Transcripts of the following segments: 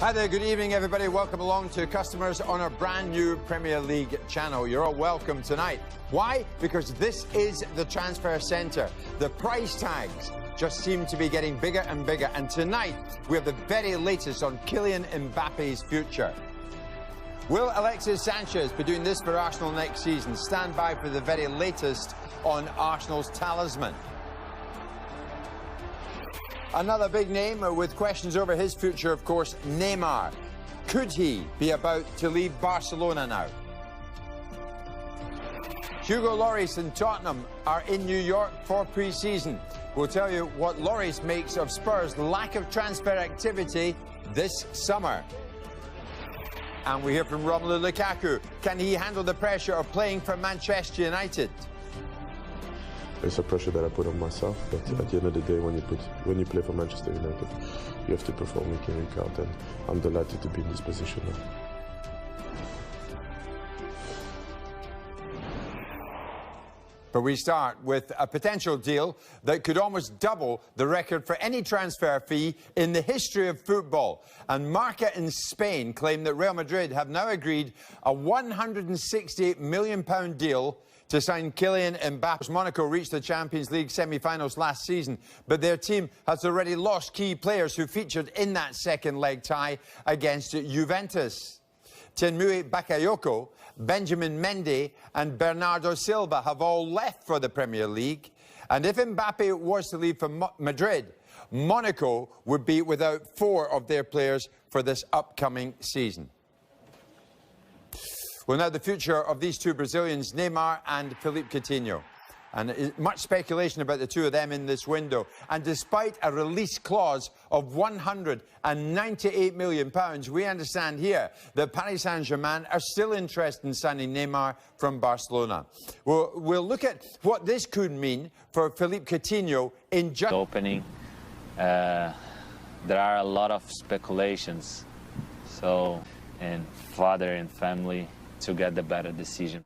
Hi there, good evening everybody. Welcome along to customers on our brand new Premier League channel. You're all welcome tonight. Why? Because this is the transfer centre. The price tags just seem to be getting bigger and bigger. And tonight we have the very latest on Kylian Mbappe's future. Will Alexis Sanchez be doing this for Arsenal next season? Stand by for the very latest on Arsenal's talisman. Another big name with questions over his future, of course, Neymar. Could he be about to leave Barcelona now? Hugo Lloris and Tottenham are in New York for pre-season. We'll tell you what Lloris makes of Spurs' lack of transfer activity this summer. And we hear from Romelu Lukaku. Can he handle the pressure of playing for Manchester United? It's a pressure that I put on myself, but at the end of the day, when you play for Manchester United, you have to perform week in, week out, and I'm delighted to be in this position now. But we start with a potential deal that could almost double the record for any transfer fee in the history of football. And Marca in Spain claim that Real Madrid have now agreed a £168 million deal to sign Kylian Mbappe. Monaco reached the Champions League semi-finals last season, but their team has already lost key players who featured in that second leg tie against Juventus. Tenmue Bakayoko, Benjamin Mendy and Bernardo Silva have all left for the Premier League. And if Mbappe was to leave for Madrid, Monaco would be without 4 of their players for this upcoming season. Well, now the future of these two Brazilians, Neymar and Philippe Coutinho. And much speculation about the two of them in this window. And despite a release clause of £198 million, we understand here that Paris Saint-Germain are still interested in signing Neymar from Barcelona. We'll look at what this could mean for Philippe Coutinho in just... Opening, there are a lot of speculations. So, and father and family to get the better decision.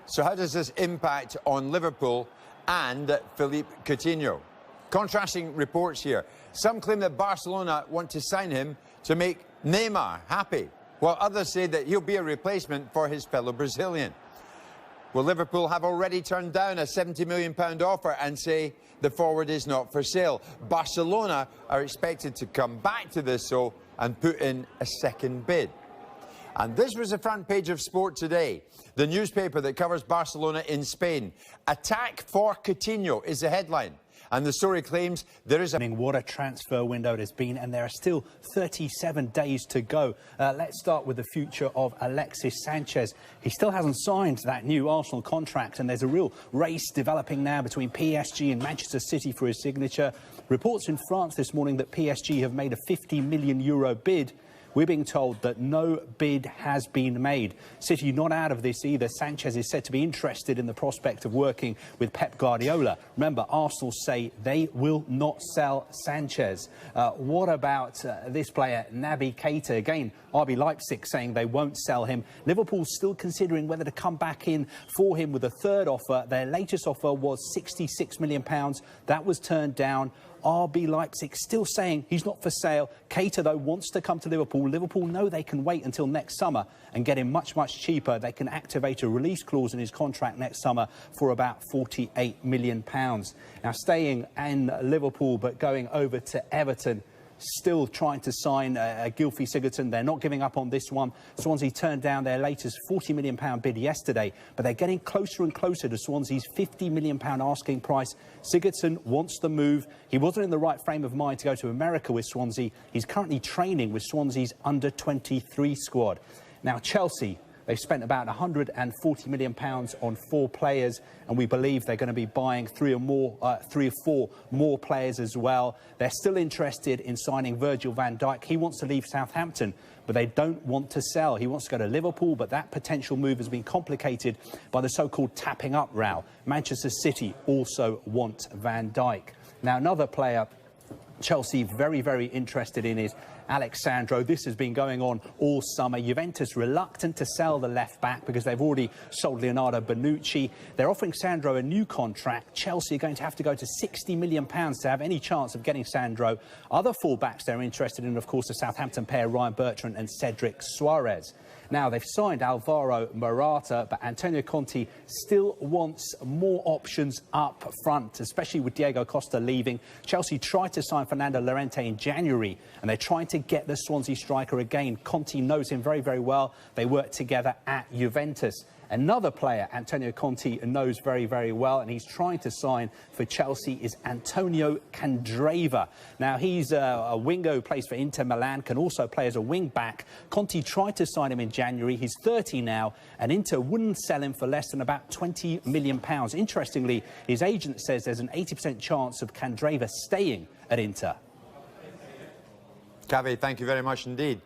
So how does this impact on Liverpool and Philippe Coutinho? Contrasting reports here. Some claim that Barcelona want to sign him to make Neymar happy, while others say that he'll be a replacement for his fellow Brazilian. Well, Liverpool have already turned down a £70 million offer and say the forward is not for sale. Barcelona are expected to come back to this, though, and put in a second bid. And this was the front page of Sport Today, the newspaper that covers Barcelona in Spain. Attack for Coutinho is the headline. And the story claims there is a... What a transfer window it has been, and there are still 37 days to go. Let's start with the future of Alexis Sanchez. He still hasn't signed that new Arsenal contract, and there's a real race developing now between PSG and Manchester City for his signature. Reports in France this morning that PSG have made a €50 million bid. We're being told that no bid has been made. City not out of this either. Sanchez is said to be interested in the prospect of working with Pep Guardiola. Remember, Arsenal say they will not sell Sanchez. What about this player, Naby Keita? Again, RB Leipzig saying they won't sell him. Liverpool's still considering whether to come back in for him with a third offer. Their latest offer was £66 million. That was turned down. RB Leipzig still saying he's not for sale. Keita, though, wants to come to Liverpool. Liverpool know they can wait until next summer and get him much, much cheaper. They can activate a release clause in his contract next summer for about £48 million. Now, staying in Liverpool but going over to Everton, still trying to sign Gylfi Sigurdsson. They're not giving up on this one. Swansea turned down their latest £40 million bid yesterday, but they're getting closer and closer to Swansea's £50 million asking price. Sigurdsson wants the move. He wasn't in the right frame of mind to go to America with Swansea. He's currently training with Swansea's under-23 squad. Now, Chelsea, they've spent about £140 million on 4 players, and we believe they're going to be buying 3 or 4 more players as well. They're still interested in signing Virgil van Dijk. He wants to leave Southampton, but they don't want to sell. He wants to go to Liverpool, but that potential move has been complicated by the so-called tapping up row. Manchester City also want Van Dijk. Now, another player Chelsea very, very interested in is Alex Sandro. This has been going on all summer. Juventus reluctant to sell the left-back because they've already sold Leonardo Bonucci. They're offering Sandro a new contract. Chelsea are going to have to go to £60 million to have any chance of getting Sandro. Other fullbacks they're interested in, of course, the Southampton pair, Ryan Bertrand and Cedric Suarez. Now, they've signed Alvaro Morata, but Antonio Conte still wants more options up front, especially with Diego Costa leaving. Chelsea tried to sign Fernando Llorente in January, and they're trying to get the Swansea striker again. Conte knows him very, very well. They worked together at Juventus. Another player Antonio Conte knows very, very well, and he's trying to sign for Chelsea, is Antonio Candreva. Now, he's a winger who plays for Inter Milan, can also play as a wing-back. Conte tried to sign him in January. He's 30 now, and Inter wouldn't sell him for less than about £20 million. Interestingly, his agent says there's an 80% chance of Candreva staying at Inter. Cavi, thank you very much indeed.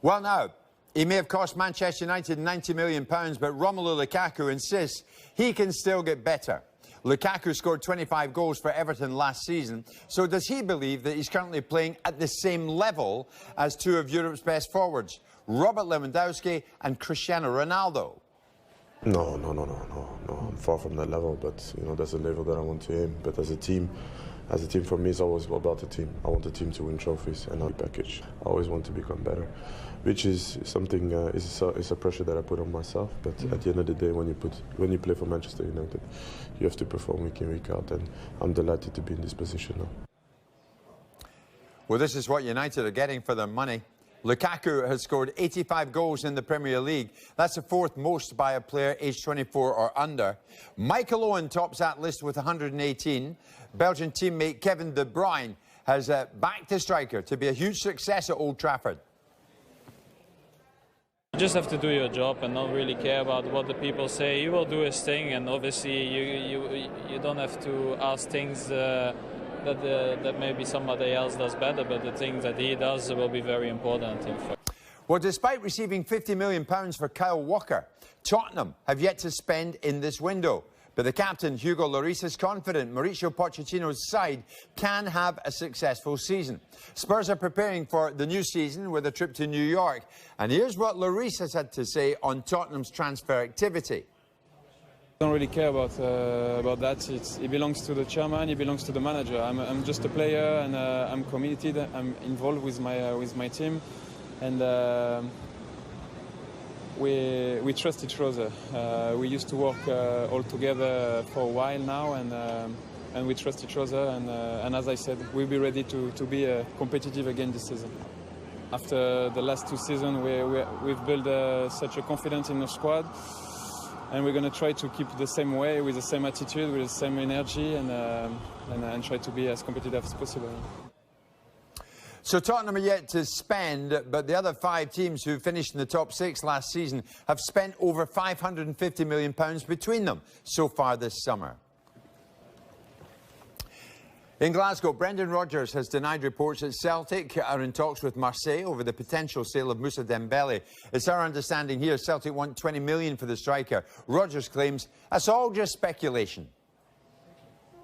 Well, now, he may have cost Manchester United £90 million, but Romelu Lukaku insists he can still get better. Lukaku scored 25 goals for Everton last season, so does he believe that he's currently playing at the same level as two of Europe's best forwards, Robert Lewandowski and Cristiano Ronaldo? No. I'm far from that level, but you know that's the level that I want to aim. But as a team, for me, it's always about the team. I want the team to win trophies and not package. I always want to become better, which is something. It's a pressure that I put on myself. But at the end of the day, when you play for Manchester United, you have to perform week in, week out, and I'm delighted to be in this position now. Well, this is what United are getting for their money. Lukaku has scored 85 goals in the Premier League. That's the fourth most by a player aged 24 or under. Michael Owen tops that list with 118. Belgian teammate Kevin De Bruyne has backed the striker to be a huge success at Old Trafford. You just have to do your job and not really care about what the people say. He will do his thing, and obviously you don't have to ask things that maybe somebody else does better, but the things that he does will be very important, I think. Well, despite receiving £50 million for Kyle Walker, Tottenham have yet to spend in this window. But the captain, Hugo Lloris, is confident Mauricio Pochettino's side can have a successful season. Spurs are preparing for the new season with a trip to New York. And here's what Lloris has had to say on Tottenham's transfer activity. I don't really care about that. It belongs to the chairman. It belongs to the manager. I'm just a player, and I'm committed. I'm involved with my team, and we trust each other. We used to work all together for a while now, and we trust each other. And as I said, we'll be ready to be competitive again this season. After the last two seasons, we've built such a confidence in the squad. And we're going to try to keep the same way, with the same attitude, with the same energy, and try to be as competitive as possible. So Tottenham are yet to spend, but the other five teams who finished in the top six last season have spent over £550 million between them so far this summer. In Glasgow, Brendan Rodgers has denied reports that Celtic are in talks with Marseille over the potential sale of Moussa Dembele. It's our understanding here Celtic want $20 million for the striker. Rodgers claims that's all just speculation.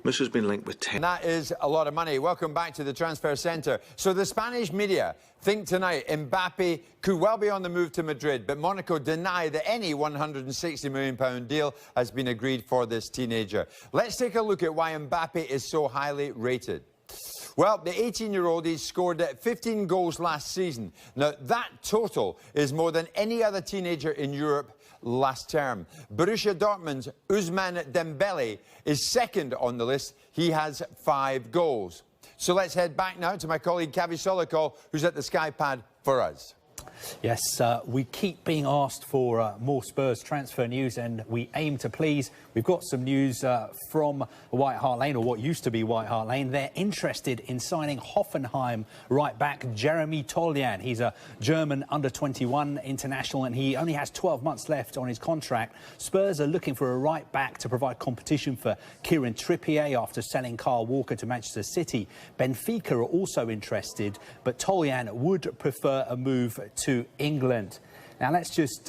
Moussa's been linked with 10. And that is a lot of money. Welcome back to the Transfer Centre. So the Spanish media think tonight Mbappe could well be on the move to Madrid, but Monaco deny that any £160 million deal has been agreed for this teenager. Let's take a look at why Mbappe is so highly rated. Well, the 18-year-old, he scored 15 goals last season. Now, that total is more than any other teenager in Europe last term. Borussia Dortmund's Ousmane Dembele is second on the list. He has 5 goals. So let's head back now to my colleague Kavi Solikol, who's at the Skypad for us. Yes, we keep being asked for more Spurs transfer news, and we aim to please. We've got some news from White Hart Lane, or what used to be White Hart Lane. They're interested in signing Hoffenheim right back Jeremy Toljan. He's a German under-21 international, and he only has 12 months left on his contract. Spurs are looking for a right back to provide competition for Kieran Trippier after selling Kyle Walker to Manchester City. Benfica are also interested, but Toljan would prefer a move to England. Now let's just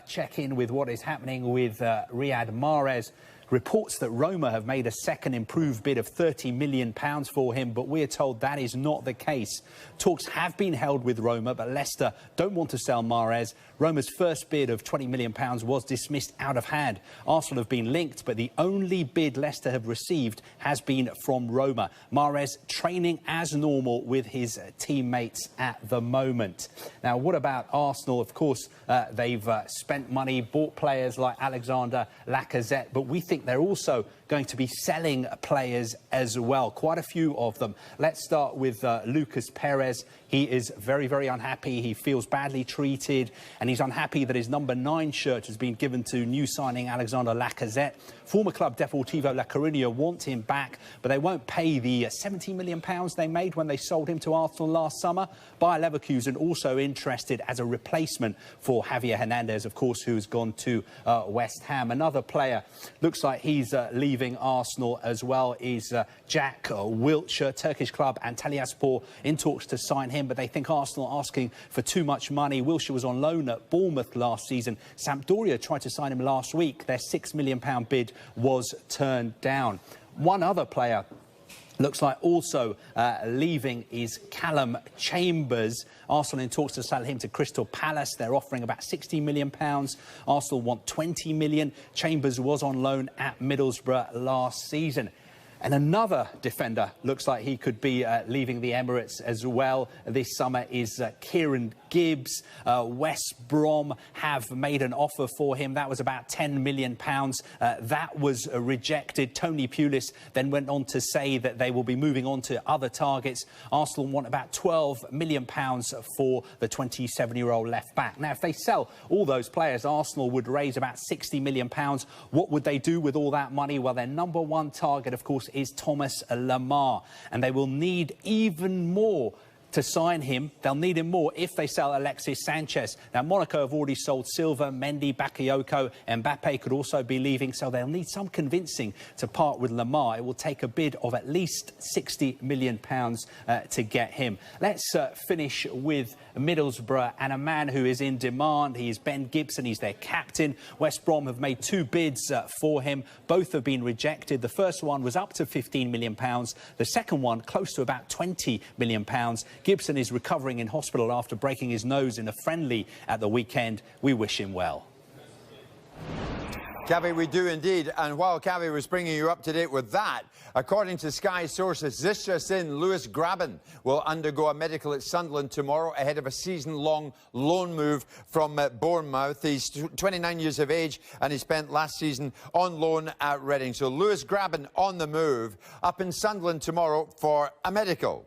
check in with what is happening with Riyad Mahrez. Reports that Roma have made a second improved bid of £30 million for him, but we're told that is not the case. Talks have been held with Roma, but Leicester don't want to sell Mahrez. Roma's first bid of £20 million was dismissed out of hand. Arsenal have been linked, but the only bid Leicester have received has been from Roma. Mahrez training as normal with his teammates at the moment. Now, what about Arsenal? Of course, they've spent money, bought players like Alexander Lacazette, but we think they're also going to be selling players as well, quite a few of them. Let's start with Lucas Perez. He is very, very unhappy. He feels badly treated, and he's unhappy that his number 9 shirt has been given to new signing Alexander Lacazette. Former club Deportivo La Coruña want him back, but they won't pay the £70 million they made when they sold him to Arsenal last summer. Bayer Leverkusen also interested as a replacement for Javier Hernandez, of course, who's gone to West Ham. Another player looks like he's leaving Arsenal as well is Jack Wilshere. Turkish club Antalyaspor in talks to sign him, but they think Arsenal are asking for too much money. Wilshere was on loan at Bournemouth last season. Sampdoria tried to sign him last week. Their £6 million bid was turned down. One other player looks like also leaving is Callum Chambers. Arsenal in talks to sell him to Crystal Palace. They're offering about £60 million. Arsenal want £20 million. Chambers was on loan at Middlesbrough last season. And another defender looks like he could be leaving the Emirates as well this summer is Kieran Gibbs. West Brom have made an offer for him. That was about £10 million. That was rejected. Tony Pulis then went on to say that they will be moving on to other targets. Arsenal want about £12 million for the 27-year-old left-back. Now, if they sell all those players, Arsenal would raise about £60 million. What would they do with all that money? Well, their number 1 target, of course, is Thomas Lemar, and they will need even more to sign him. They'll need him more if they sell Alexis Sanchez. Now, Monaco have already sold Silva, Mendy, Bakayoko, and Mbappe could also be leaving, so they'll need some convincing to part with Lemar. It will take a bid of at least £60 million to get him. Let's finish with Middlesbrough and a man who is in demand. He is Ben Gibson. He's their captain. West Brom have made 2 bids for him. Both have been rejected. The first one was up to £15 million. The second one close to about £20 million. Gibson is recovering in hospital after breaking his nose in a friendly at the weekend. We wish him well. Cavi, we do indeed. And while Cavi was bringing you up to date with that, according to Sky sources, this just in, Lewis Grabban will undergo a medical at Sunderland tomorrow ahead of a season-long loan move from Bournemouth. He's 29 years of age and he spent last season on loan at Reading. So Lewis Grabban on the move, up in Sunderland tomorrow for a medical.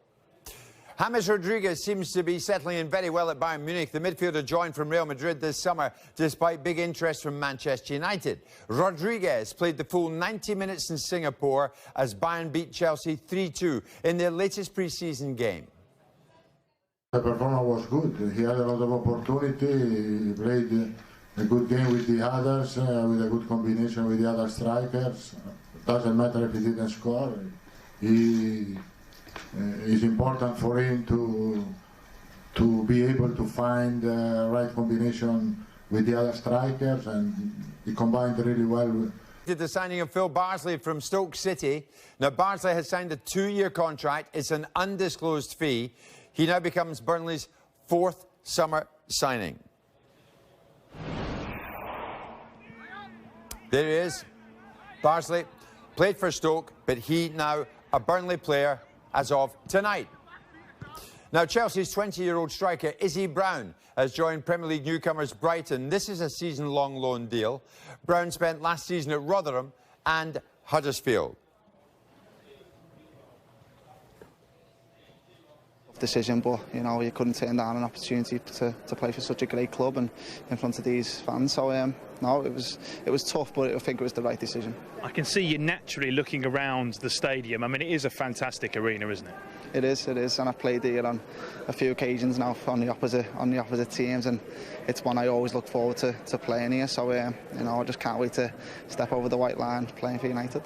James Rodriguez seems to be settling in very well at Bayern Munich. The midfielder joined from Real Madrid this summer despite big interest from Manchester United. Rodriguez played the full 90 minutes in Singapore as Bayern beat Chelsea 3-2 in their latest pre-season game. The performance was good. He had a lot of opportunity. He played a good game with the others, with a good combination with the other strikers. Doesn't matter if he didn't score. It's important for him to be able to find the right combination with the other strikers, and he combined really well. The signing of Phil Barsley from Stoke City. Now, Barsley has signed a 2-year contract. It's an undisclosed fee. He now becomes Burnley's 4th summer signing. There he is. Barsley played for Stoke, but he now a Burnley player as of tonight. Now, Chelsea's 20-year-old striker Izzy Brown has joined Premier League newcomers Brighton. This is a season-long loan deal. Brown spent last season at Rotherham and Huddersfield. Decision, but you know, you couldn't turn down an opportunity to play for such a great club and in front of these fans. So no, it was tough, but I think it was the right decision. I can see you naturally looking around the stadium. I mean, it is a fantastic arena, isn't it? It is, and I've played here on a few occasions now on the opposite teams, and it's one I always look forward to playing here. So you know, I just can't wait to step over the white line playing for United.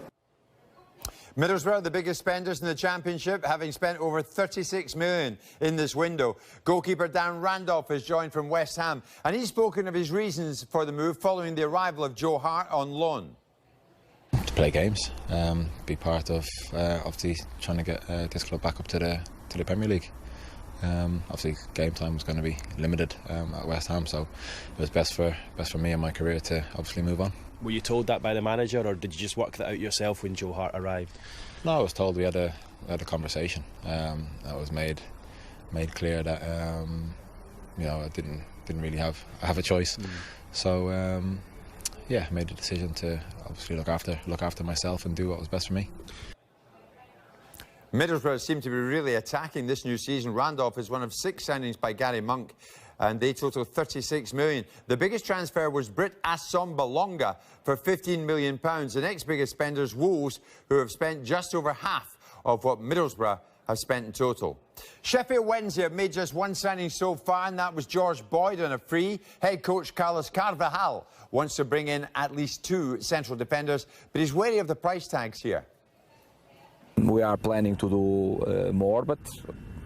Middlesbrough, the biggest spenders in the Championship, having spent over £36 million in this window. Goalkeeper Dan Randolph has joined from West Ham, and he's spoken of his reasons for the move following the arrival of Joe Hart on loan. play games, be part of obviously trying to get this club back up to the Premier League. Obviously, game time was going to be limited at West Ham, so it was best for me and my career to obviously move on. Were you told that by the manager, or did you just work that out yourself when Joe Hart arrived? No, I was told. We had a conversation that was made clear that you know, I didn't really have a choice. So yeah, I made the decision to obviously look after myself and do what was best for me. Middlesbrough seem to be really attacking this new season. Randolph is one of 6 signings by Gary Monk, and they total 36 million. The biggest transfer was Britt Assomba Longa for £15 million. The next biggest spenders, Wolves, who have spent just over half of what Middlesbrough have spent in total. Sheffield Wednesday have made just 1 signing so far, and that was George Boyd on a free. Head coach Carlos Carvajal wants to bring in at least 2 central defenders, but he's wary of the price tags here. We are planning to do more, but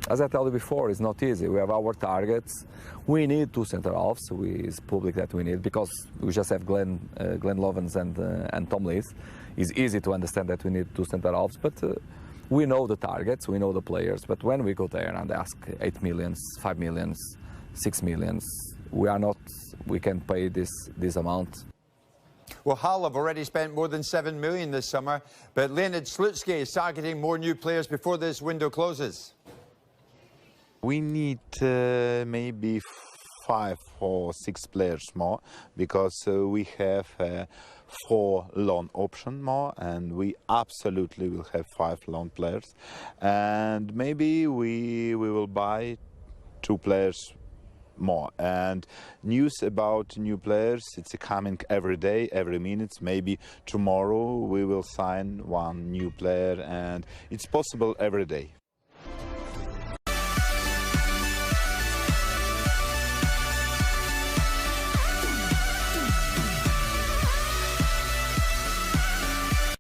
as I told you before, it's not easy. We have our targets. We need 2 centre halves. It's public that we need, because we just have Glenn Lovens and Tom Lees. It's easy to understand that we need 2 centre halves, but we know the targets, we know the players. But when we go there and ask 8 million, 5 million, 6 million, we can pay this amount. Well, Hull have already spent more than 7 million this summer, but Leonid Slutsky is targeting more new players before this window closes. We need maybe 5 or 6 players more, because we have 4 loan option more, and we absolutely will have 5 loan players, and maybe we will buy 2 players more. And news about new players, it's coming every day, every minute. Maybe tomorrow we will sign 1 new player, and it's possible every day.